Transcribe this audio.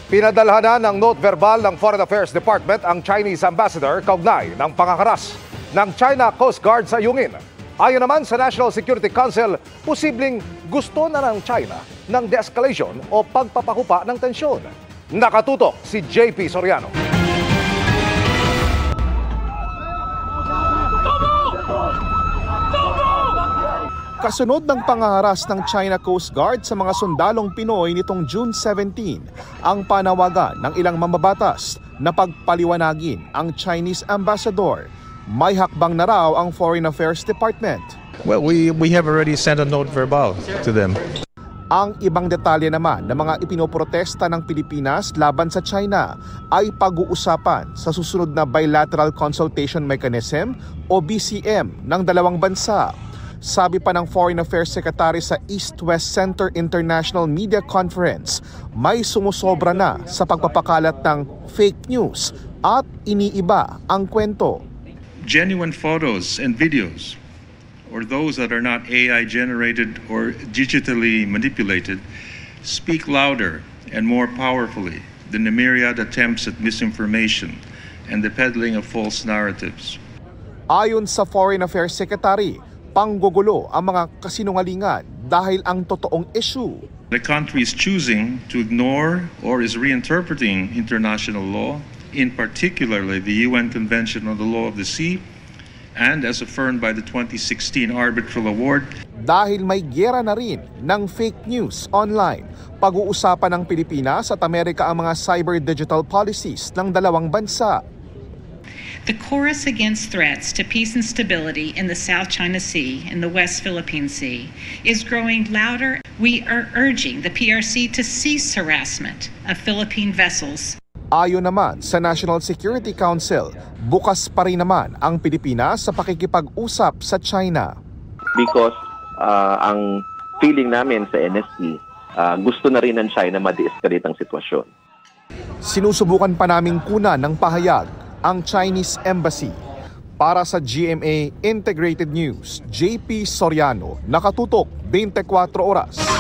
Pinadalhan ng note verbal ng Foreign Affairs Department ang Chinese Ambassador kaugnay ng pangangaras ng China Coast Guard sa Yungin. Ayon naman sa National Security Council, posibleng gusto na ng China ng de-escalation o pagpapahupa ng tensyon. Nakatutok si JP Soriano. Kasunod ng pangangaras ng China Coast Guard sa mga sundalong Pinoy nitong June 17, ang panawagan ng ilang mambabatas na pagpaliwanagin ang Chinese ambassador. May hakbang na raw ang Foreign Affairs Department. Well, we have already sent a note verbal to them. Ang ibang detalye naman ng mga ipinoprotesta ng Pilipinas laban sa China ay pag-uusapan sa susunod na Bilateral Consultation Mechanism o BCM ng dalawang bansa. Sabi pa ng Foreign Affairs Secretary sa East-West Center International Media Conference, may sumusobra na sa pagpapakalat ng fake news at iniiba ang kwento. Genuine photos and videos, or those that are not AI generated or digitally manipulated, speak louder and more powerfully than the myriad attempts at misinformation and the peddling of false narratives. Ayon sa Foreign Affairs Secretary, panggugulo ang mga kasinungalingan dahil ang totoong issue. The country is choosing to ignore or is reinterpreting international law, in particularly the UN Convention on the Law of the Sea, and as affirmed by the 2016 Arbitral Award. Dahil may giyera na rin ng fake news online, pag-uusapan ng Pilipinas at Amerika ang mga cyber digital policies ng dalawang bansa. The chorus against threats to peace and stability in the South China Sea and the West Philippine Sea is growing louder. We are urging the PRC to cease harassment of Philippine vessels. Ayon naman sa National Security Council, bukas pa rin naman ang Pilipinas sa pakikipag-usap sa China. Because ang feeling namin sa NSC, gusto na rin ng China ma-de-escalate ang sitwasyon. Sinusubukan pa naming kunan ng pahayag ang Chinese Embassy. Para sa GMA Integrated News, JP Soriano, nakatutok 24 oras.